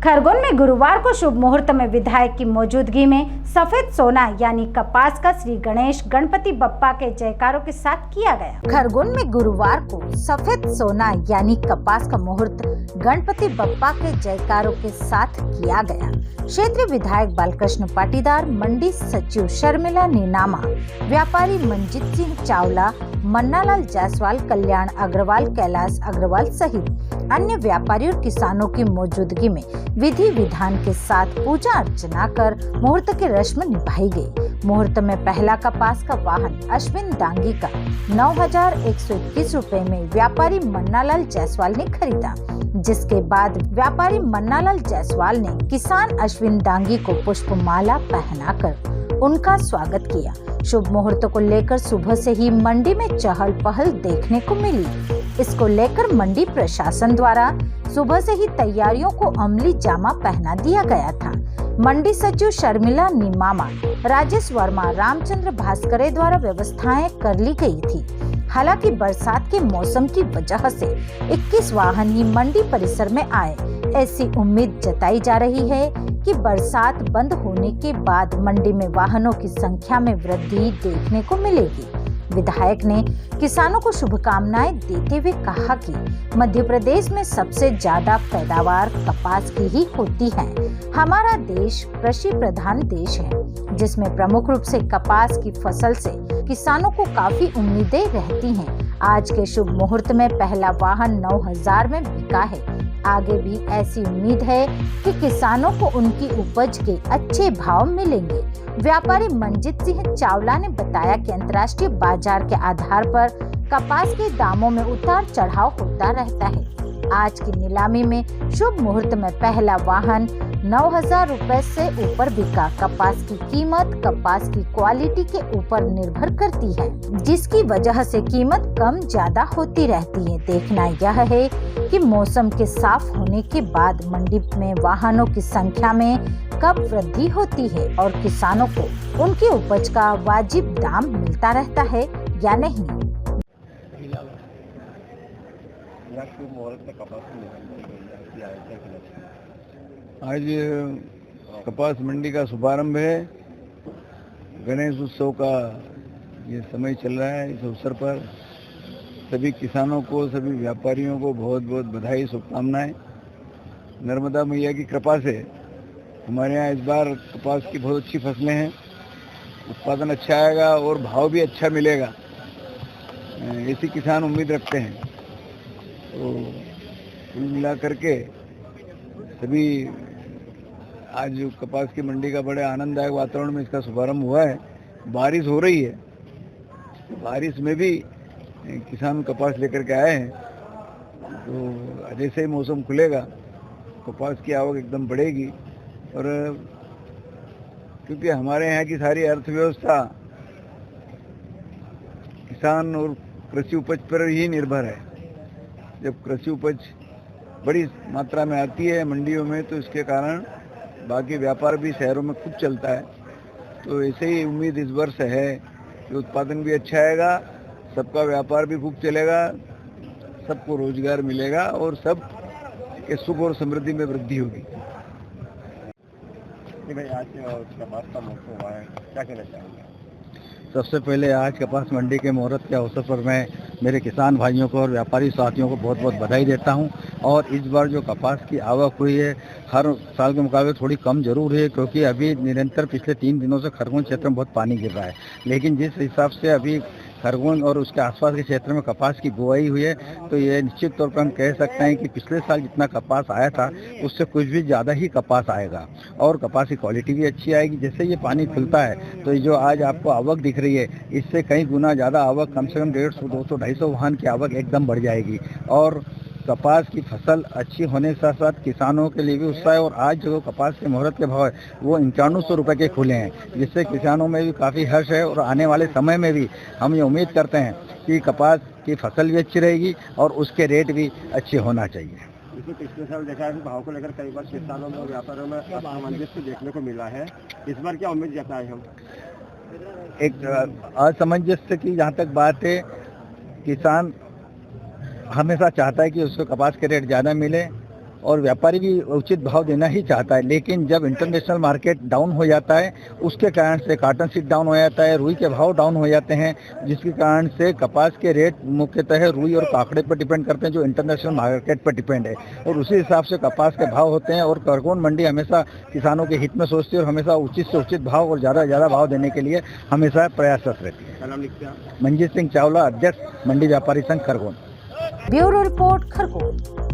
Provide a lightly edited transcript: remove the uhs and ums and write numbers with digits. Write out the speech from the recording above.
खरगोन में गुरुवार को शुभ मुहूर्त में विधायक की मौजूदगी में सफेद सोना यानी कपास का श्री गणेश गणपति बप्पा के जयकारों के साथ किया गया। खरगोन में गुरुवार को सफेद सोना यानी कपास का मुहूर्त गणपति बप्पा के जयकारों के साथ किया गया। क्षेत्रीय विधायक बालकृष्ण पाटीदार, मंडी सचिव शर्मिला नीनामा, व्यापारी मंजीत सिंह चावला, मन्नालाल जायसवाल, कल्याण अग्रवाल, कैलाश अग्रवाल सहित अन्य व्यापारी और किसानों की मौजूदगी में विधि विधान के साथ पूजा अर्चना कर मुहूर्त की रस्म निभाई गई। मुहूर्त में पहला कपास का वाहन अश्विन डांगी का 9,121 रुपए में व्यापारी मन्नालाल जायसवाल ने खरीदा, जिसके बाद व्यापारी मन्नालाल जायसवाल ने किसान अश्विन डांगी को पुष्पमाला पहनाकर उनका स्वागत किया। शुभ मुहूर्त को लेकर सुबह से ही मंडी में चहल पहल देखने को मिली। इसको लेकर मंडी प्रशासन द्वारा सुबह से ही तैयारियों को अमली जामा पहना दिया गया था। मंडी सचिव शर्मिला नीनामा, राजेश वर्मा, रामचंद्र भास्करे द्वारा व्यवस्थाएं कर ली गई थी। हालांकि बरसात के मौसम की वजह से 21 वाहन ही मंडी परिसर में आए। ऐसी उम्मीद जताई जा रही है कि बरसात बंद होने के बाद मंडी में वाहनों की संख्या में वृद्धि देखने को मिलेगी। विधायक ने किसानों को शुभकामनाएं देते हुए कहा कि मध्य प्रदेश में सबसे ज्यादा पैदावार कपास की ही होती है। हमारा देश कृषि प्रधान देश है, जिसमें प्रमुख रूप से कपास की फसल से किसानों को काफी उम्मीदें रहती हैं। आज के शुभ मुहूर्त में पहला वाहन 9,000 में बिका है। आगे भी ऐसी उम्मीद है कि किसानों को उनकी उपज के अच्छे भाव मिलेंगे। व्यापारी मंजीत सिंह चावला ने बताया कि अंतर्राष्ट्रीय बाजार के आधार पर कपास के दामों में उतार चढ़ाव होता रहता है। आज की नीलामी में शुभ मुहूर्त में पहला वाहन 9,000 रुपए से ऊपर बिका। कपास की कीमत कपास की क्वालिटी के ऊपर निर्भर करती है, जिसकी वजह से कीमत कम ज्यादा होती रहती है। देखना यह है कि मौसम के साफ होने के बाद मंडी में वाहनों की संख्या में कब वृद्धि होती है और किसानों को उनकी उपज का वाजिब दाम मिलता रहता है या नहीं। आज कपास मंडी का शुभारंभ है। गणेश उत्सव का ये समय चल रहा है। इस अवसर पर सभी किसानों को, सभी व्यापारियों को बहुत बहुत बधाई, शुभकामनाएं। नर्मदा मैया की कृपा से हमारे यहाँ इस बार कपास की बहुत अच्छी फसलें हैं। उत्पादन अच्छा आएगा और भाव भी अच्छा मिलेगा, ऐसी किसान उम्मीद रखते हैं। तो कुल मिला करके सभी आज जो कपास की मंडी का बड़े आनंददायक वातावरण में इसका शुभारंभ हुआ है। बारिश हो रही है, बारिश में भी किसान कपास लेकर के आए हैं। तो जैसे ही मौसम खुलेगा कपास की आवक एकदम बढ़ेगी। और क्योंकि हमारे यहाँ की सारी अर्थव्यवस्था किसान और कृषि उपज पर ही निर्भर है। जब कृषि उपज बड़ी मात्रा में आती है मंडियों में, तो इसके कारण बाकी व्यापार भी शहरों में खूब चलता है। तो ऐसे ही उम्मीद इस वर्ष है कि उत्पादन भी अच्छा आएगा, सबका व्यापार भी खूब चलेगा, सबको रोजगार मिलेगा और सब के सुख और समृद्धि में वृद्धि होगी। भाई आज कपास का मौसम हुआ है, क्या कहना चाहेंगे? सबसे पहले आज कपास मंडी के मुहूर्त के अवसर पर मैं मेरे किसान भाइयों को और व्यापारी साथियों को बहुत बहुत बधाई देता हूं। और इस बार जो कपास की आवक हुई है हर साल के मुकाबले थोड़ी कम जरूर है, क्योंकि अभी निरंतर पिछले 3 दिनों से खरगोन क्षेत्र में बहुत पानी गिर रहा है। लेकिन जिस हिसाब से अभी खरगोन और उसके आसपास के क्षेत्र में कपास की बुआई हुई है, तो ये निश्चित तौर पर हम कह सकते हैं कि पिछले साल जितना कपास आया था उससे कुछ भी ज़्यादा ही कपास आएगा और कपास की क्वालिटी भी अच्छी आएगी। जैसे ये पानी खुलता है तो ये जो आज आपको आवक दिख रही है, इससे कई गुना ज़्यादा आवक, कम से कम 150, 200, 250 वाहन की आवक एकदम बढ़ जाएगी। और कपास की फसल अच्छी होने के साथ साथ किसानों के लिए भी उत्साह है। और आज जो कपास के मुहूर्त के भाव है वो 9100 रुपये के खुले हैं, जिससे किसानों में भी काफ़ी हर्ष है। और आने वाले समय में भी हम ये उम्मीद करते हैं कि कपास की फसल भी अच्छी रहेगी और उसके रेट भी अच्छे होना चाहिए। इसमें पिछले साल देखा है भाव को लेकर कई बार किसानों में और व्यापारियों में असमंजस देखने को मिला है। इस बार क्या उम्मीद जताए हम? एक असमंजस्य की जहाँ तक बात है, किसान हमेशा चाहता है कि उसको कपास के रेट ज़्यादा मिले और व्यापारी भी उचित भाव देना ही चाहता है, लेकिन जब इंटरनेशनल मार्केट डाउन हो जाता है उसके कारण से कॉटन सीड डाउन हो जाता है, रुई के भाव डाउन हो जाते हैं, जिसके कारण से कपास के रेट मुख्यतः रुई और काकड़े पर डिपेंड करते हैं जो इंटरनेशनल मार्केट पर डिपेंड है, और उसी हिसाब से कपास के भाव होते हैं। और खरगोन मंडी हमेशा किसानों के हित में सोचती है और हमेशा उचित से उचित भाव और ज़्यादा से ज़्यादा भाव देने के लिए हमेशा प्रयासरत रहती है। क्या नाम लिखते हैं आप? मंजीत सिंह चावला, अध्यक्ष मंडी व्यापारी संघ खरगोन। Bureau report Khargone.